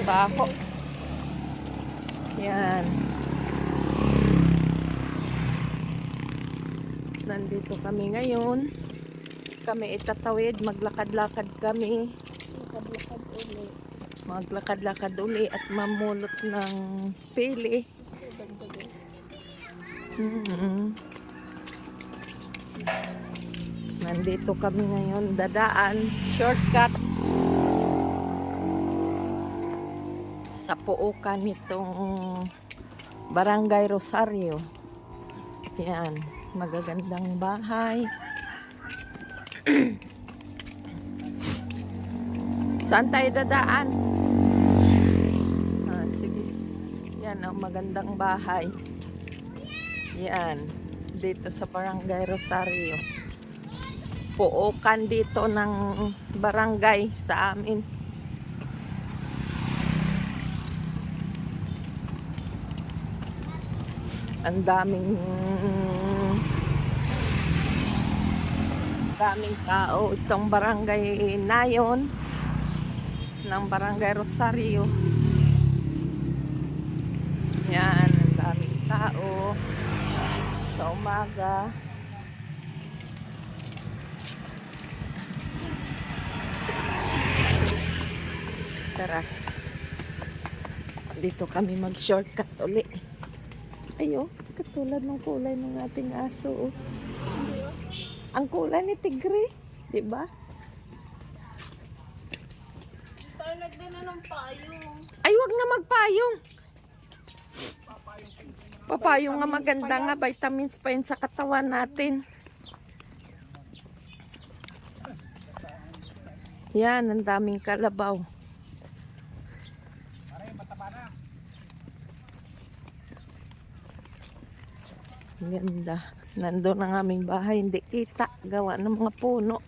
Baho. Yan. Nandito kami ngayon. Kami itatawid. Maglakad-lakad kami. Maglakad-lakad uli at mamulot ng pili. Nandito kami ngayon. Dadaan. Shortcut. Sa puukan nitong Barangay Rosario. Yan. Magagandang bahay. Saan tayo dadaan? Sige. Yan ang magandang bahay. Yan. Dito sa Barangay Rosario. Puukan dito ng barangay sa amin. Ang daming tao itong barangay na yon ng Barangay Rosario. Yan, ang daming tao sa umaga. Tara, dito kami mag shortcut uli. Ayo, katulad ng kulay ng ating aso. Oh. Ang kulay ni tigre, di ba? Tayo nagdala ng payong. Ay, wag na magpayong. Papayong nga maganda nga, vitamins pa yun sa katawan natin. Yan, ang daming kalabaw. Ganda. Nandun ang aming bahay, hindi kita. Gawa ng mga puno.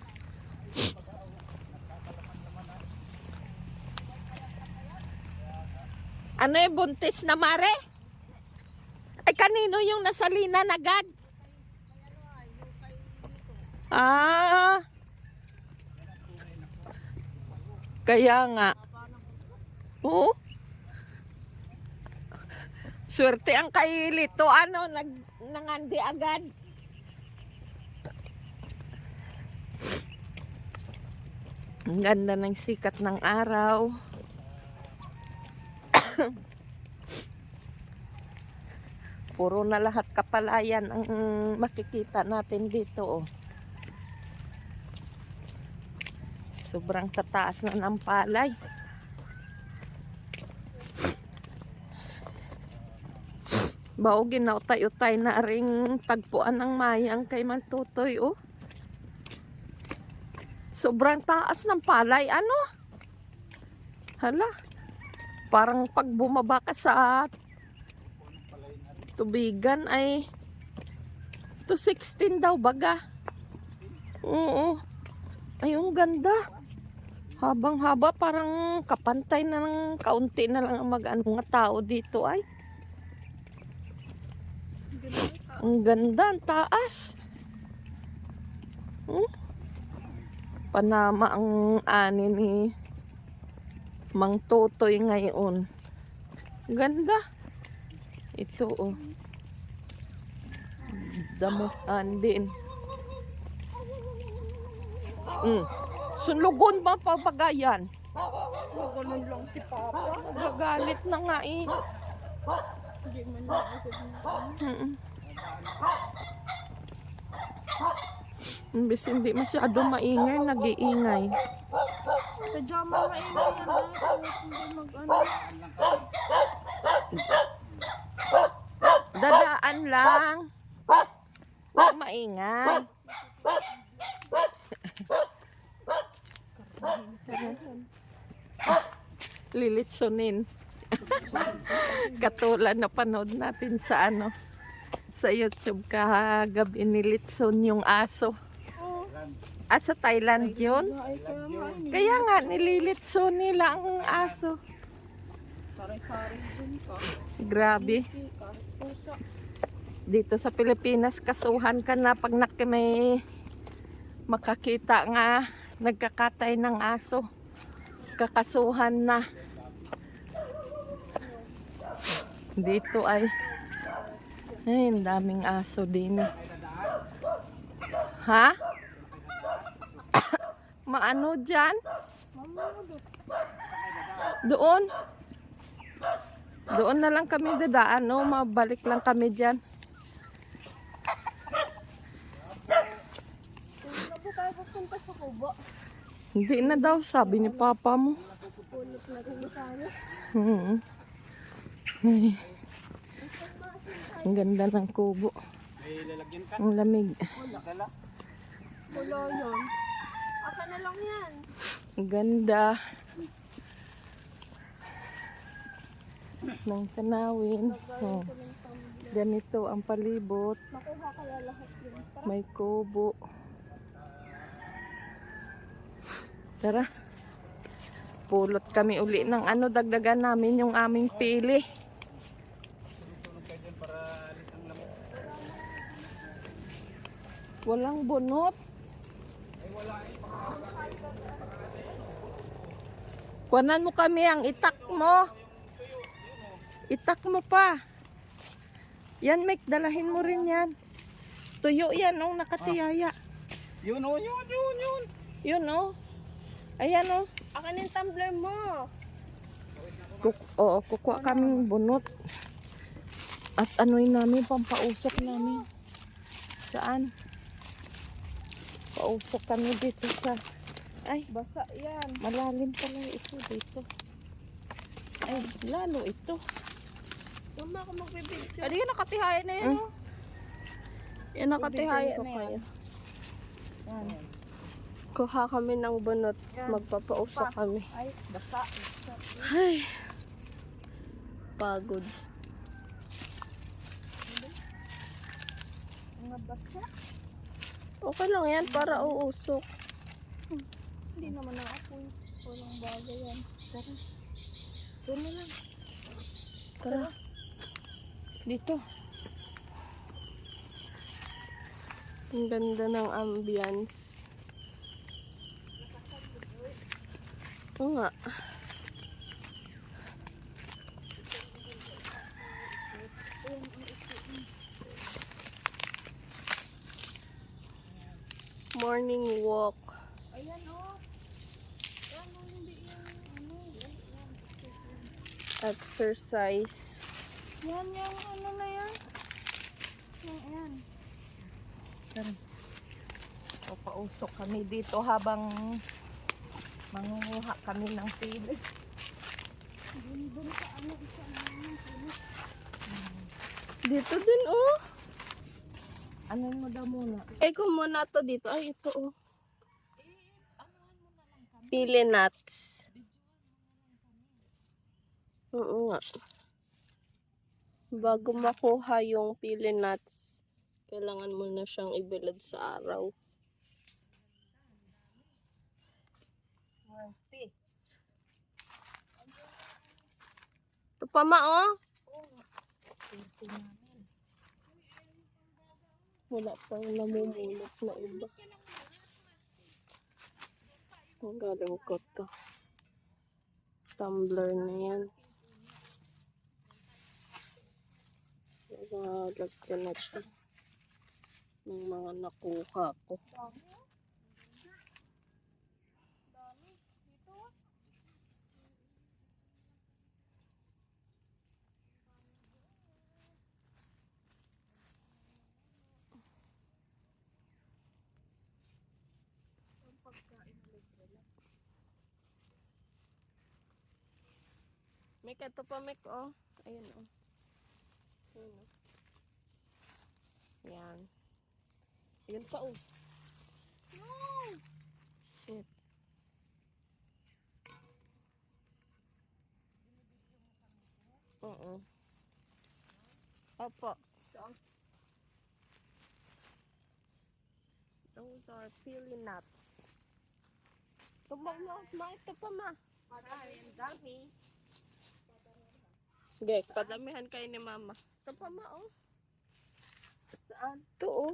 Ano yung buntis na mare? Ay, kanino yung nasalinan agad? Ah. Kaya nga. Oo. Swerte ang kailito. Ano, nangandi agad. Ang ganda ng sikat ng araw. Puro na lahat kapalayan ang makikita natin dito. Oh. Sobrang tataas na ng palay. Bao ginautay-utay na ring tagpuan ng mayang kay Mantutoy, oh. Sobrang taas ng palay, ano? Hala. Parang pag bumaba ka sa tubigan ay 216 daw baga. Oo. Ayun, ganda. Habang-haba, parang kapantay na ng kaunti na lang ang mag-ano nga tao dito ay. Ang ganda, ang taas. Panama ang ani ni Mang Totoy ngayon. Ganda. Ito, oh. Damuhan din. Sunlugon ba papagayan? Ganun lang si Papa. Gagalit na nga eh. Hindi man na Imbis hindi masyado maingay, nag-iingay. Sadya mga ina yan na. Hindi mag-ano. Dadaan lang. Huwag maingay. Lilitsunin. Katulad na panood natin sa sa YouTube kagabi, nilitson yung aso. At sa Thailand yun. Kaya nga nililitson nila ang aso. Sari-sari dun ka. Grabe. Dito sa Pilipinas, kasuhan ka na pag may makakita nga nagkakatay ng aso. Kakasuhan na. Dito ay ang daming aso din. Ha? Maano dyan? Doon. Doon na lang kami dadaan. No? Mabalik lang kami dyan. Hindi na po tayo pupunta sa kubo. Hindi na daw, sabi ni Papa mo. Pulot na rin tayo. Hmm. Ay. Ang ganda ng kubo. Ang lamig. Pulo yun. Aka na lang yan. Ang ganda ng tanawin. Oh. Ganito ang palibot. Makuha kaya lahat yun. May kubo. Tara. Pulot kami uli ng ano, dagdagan namin yung aming pili. Walang bunot. Kuhanan mo kami ang itak mo. Itak mo pa. Yan, Mike, dalahin mo rin yan. Tuyo yan, oh, nakatiyaya. Yun. Yun, oh. Ayan, oh. Akan yung tumbler mo. Oo, kukuha kaming bunot. At ano'y namin, pampausok namin. Saan? Pausok kami dito sa... Ay, Basa yan. malalim pala ito dito. Ay, lalo ito. Mama ako magbibidyo. Ano yun, nakatihayan na yan, oh. Yan, nakatihayan Bibigyan ko na kayo. yan. Kuha kami ng bunot. Magpapausok kami. Ay, basa. Ay. Pagod. Mga basa. Okay lang yan para uusok. Hindi naman naapoy. Walang bagay yan. Tara. Doon na lang. Tara. Dito. Ang ganda ng ambience. Oo nga. Morning walk. Ayan, oh. Ayan, oh, hindi yan. Ano, Exercise. yan yung ano na yan. Yan. Tara. Papausok kami dito habang mangunguha kami ng pili. Dito din, oh. Ano mo daw muna? Ikaw muna to dito. Ay, ito, oh. Pili nuts. Oo nga. Bago makuha yung pili nuts, kailangan mo na siyang ibilad sa araw. Swerte. Ito pa, ma, oh. Swerte namin. Wala pang namumulot na iba. Ang galing ko to. Tumbler na yan. Lagyan na ito ng mga nakuha ko. Mek, ito pa, Mek, oh. Ayun, oh. Ayun, oh. Yan. Ayun pa, oh. No! Shit. Oo. Opo. Those are pili nuts. Ito ma, ito pa, ma. Maraming dami. Okay, padamihan kayo ni mama. Ito pa, ma, oh. Saan? Ito, oh.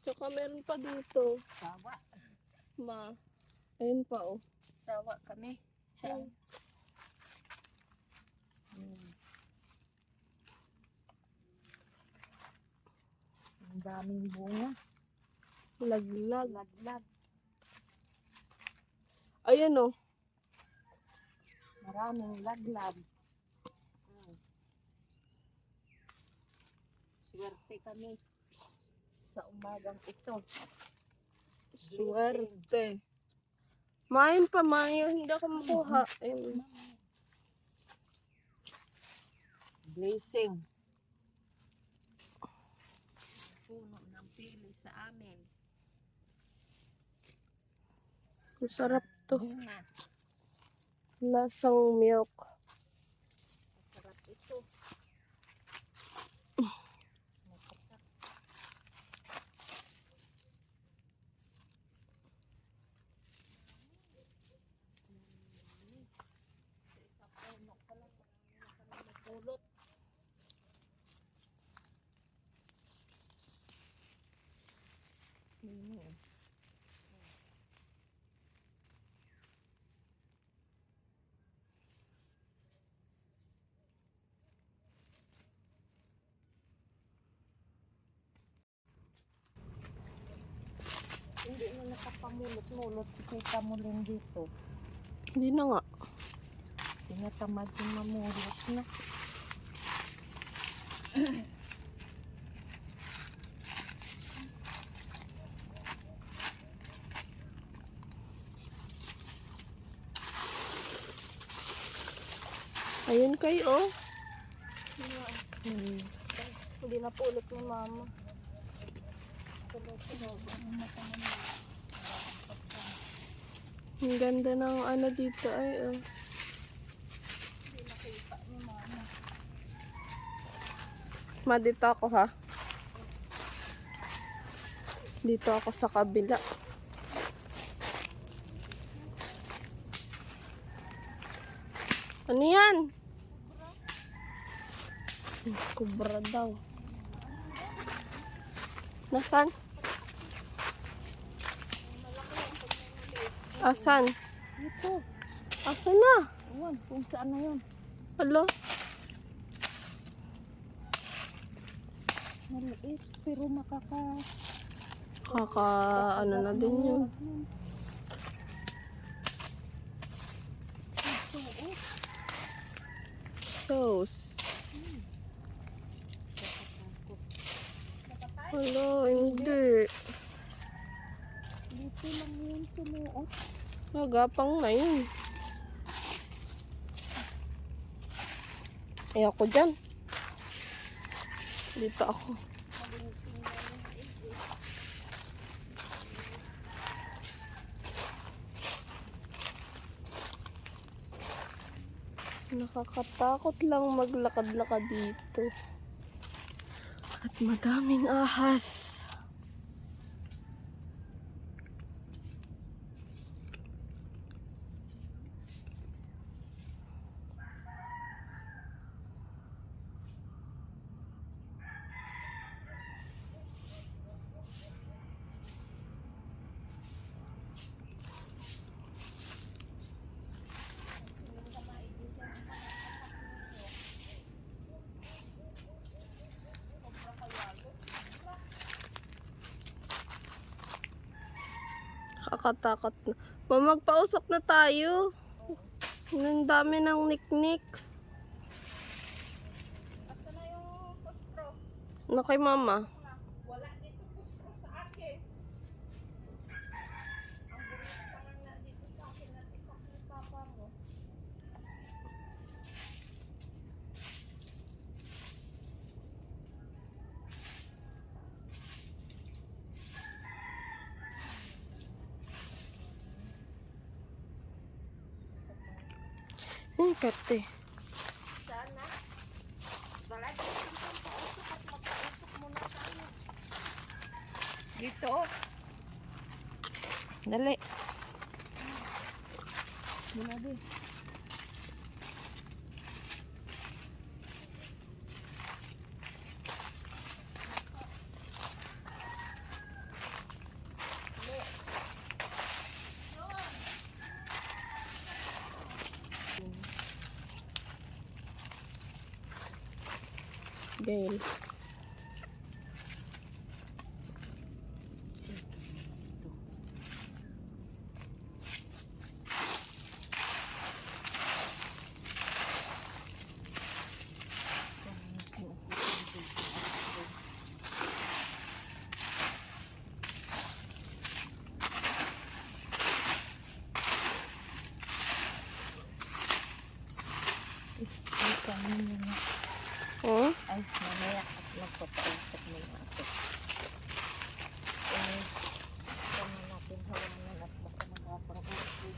Tsaka meron pa dito. Sawa. Ma. Ayun pa, oh. Sawa kami. Saan? Maraming bunga. Laglag. Laglag. Ayan oh. Maraming laglag. Swerte kami sa umagang ito. Swerte. Main pa, Mayo. Hindi ako makuha. Ayun. Blessing. Puno ng pili sa amin. Masarap to. Bunga. Lasang milk. Masarap ito. Pulot. Hindi na nakapamulot-mulot. Kita mo rin dito. Hindi na nga. Tinatamad yung mamulot na. Ayun kayo oh. Hindi na pulot ni mama. Ang ganda ng ano dito ay oh. Ma, dito ako ha. Dito ako sa kabila. Ano yan? Kubra daw. Nasaan? Asan? Ito. Asan na? Awan, kung saan na yun. Alo? Maliit, pero Kaka ano na din yun. Sauce. Alo, hindi. Dito lang yun sumuot. Nagapang na yun. Ayoko dyan. Dito ako. Nakakatakot lang maglakad-lakad dito. At madaming ahas. Kakatakot na. Magpausok na tayo. Ang dami ng niknik. Asa na yung postro? Ano kay mama? Wala dito postro sa akin. Ang bulit pa lang na dito sa akin na tikak ni papa mo. Kate. Sana. Wala dito yung pausok at magpausok muna tayo. Dito. Dali. Muna din. Gail. Kanina na. Oh? Ay, mamaya at magpapausap mo yung ato. Kami natin hawanan at baka magpapang-usap.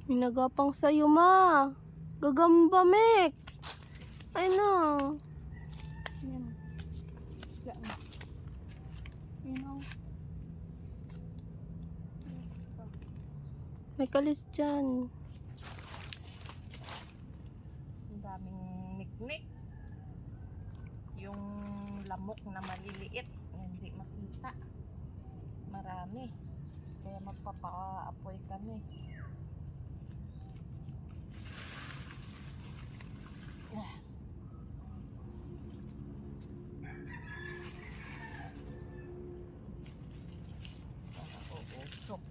Minagapang sa'yo, ma. Gagamba, Mek. Ay, no. Yan. Yan. Yan. May kalis dyan. Ang daming mikmik. Yung lamok na maliliit, hindi makita. Marami. Kaya magpapa-apoy kami. Uusok.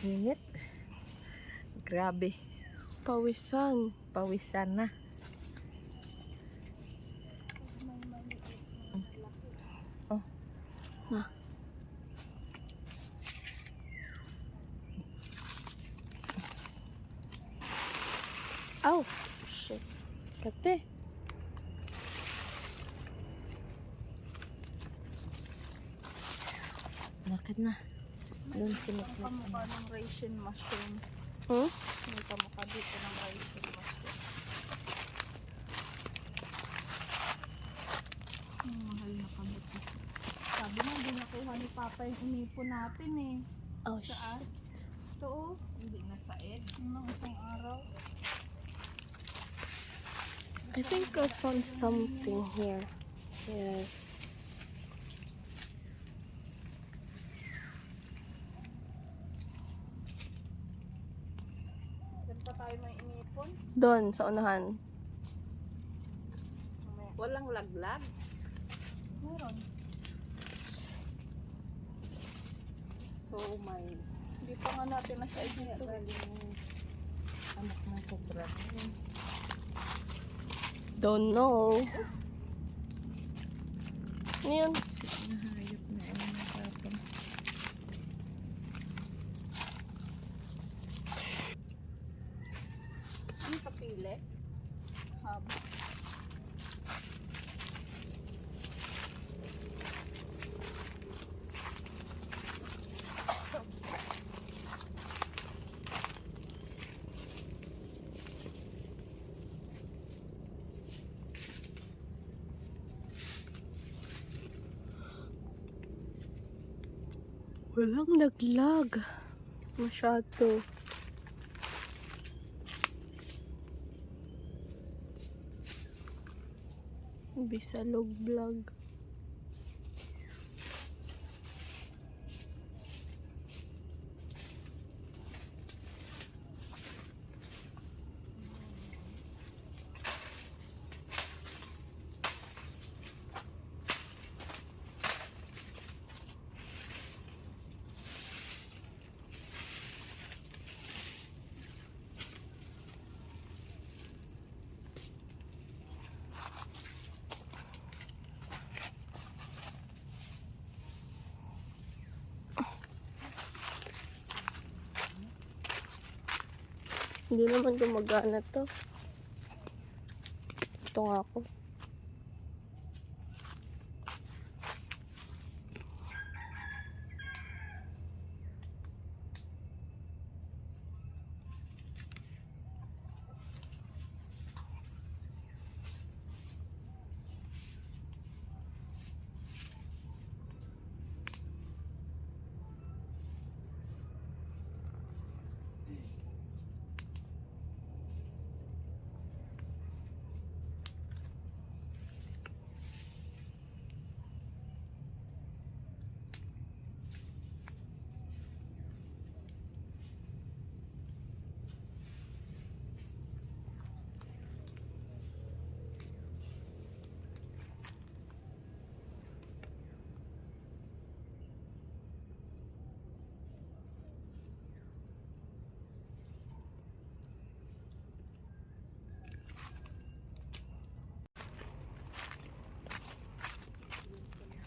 Init. Grabe. Pawisan. Pawisan na. Oh. Na. Ow. Shit. Kate. Nakit na. Doon sila. Kamukha ng Russian mushroom. Hmm? May kamukha dito ng Russian mushroom. Mahal na kamot. Sabi na, hindi nakuha ni Papa yung inipon natin eh. Oh, Saan? Ito oh. Hindi na said. Nung isang araw. I think I found something here. Yes. Saan pa tayo may inipon? Doon, sa unahan. Mamaya. Walang laglag. Meron. So, may Hindi pa nga natin nasa dito. anak na sobra. Don't know. Ano yun? Nahayop na ang nakapon. Ano kapili? Haba. Walang laglag. Masyado. Bisalog vlog. Hindi naman gumagana to. Ito nga ako.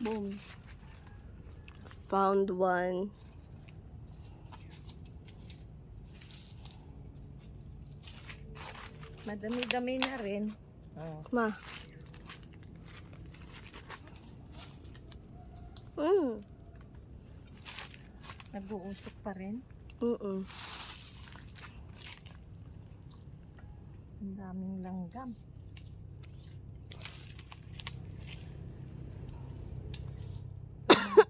Boom. Found one. Madami-dami na rin. Ma. Mm. Nag-uusok pa rin. Mm-mm. Ang daming langgam.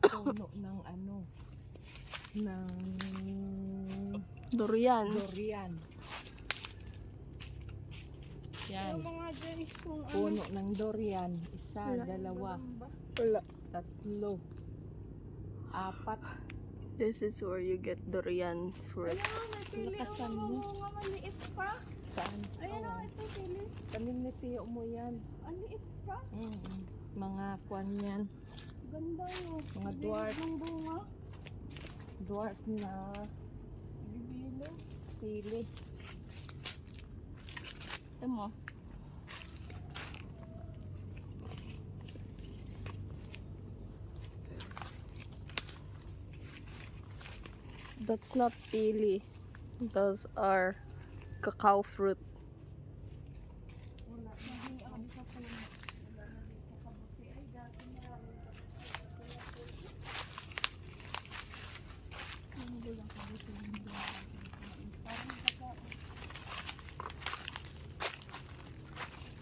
Puno ng ano, ng Durian. durian. Yan, Mga dyan kung puno ng durian. Isa, dalawa, Wala. tatlo, apat. This is where you get durian fruit. Lakasan mo. mga maliit pa. Saan? Ayan Oo. o, ito pili. Tanim ni Tiyo mo yan. Ang liit pa. Mga kwan yan. Ganda yun. Mga dwarf. Ng bunga. Dwarf na Bibilo. sili. Ito mo. That's not pili. Those are cacao fruit.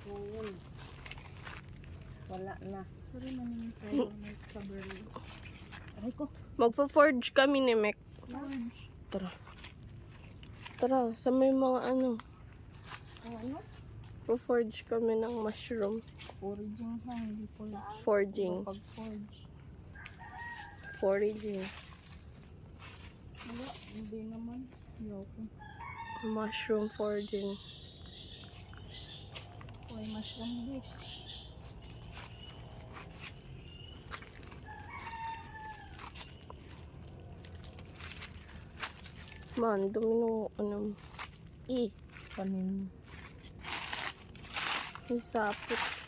Oo. Wala na. Sorry, manin tayo. May cover. Aray ko. Magpo-forge kami ni Mek. Tara. Tara, sa may mga ano. Ano? Po-forge kami ng mushroom. Origin ha, hindi pula. Forging. Pag-forge. Foraging. Wala, hindi naman. Yoko. Mushroom forging. May mushroom dish. Man, dumi nung ano. Panin. May sapot.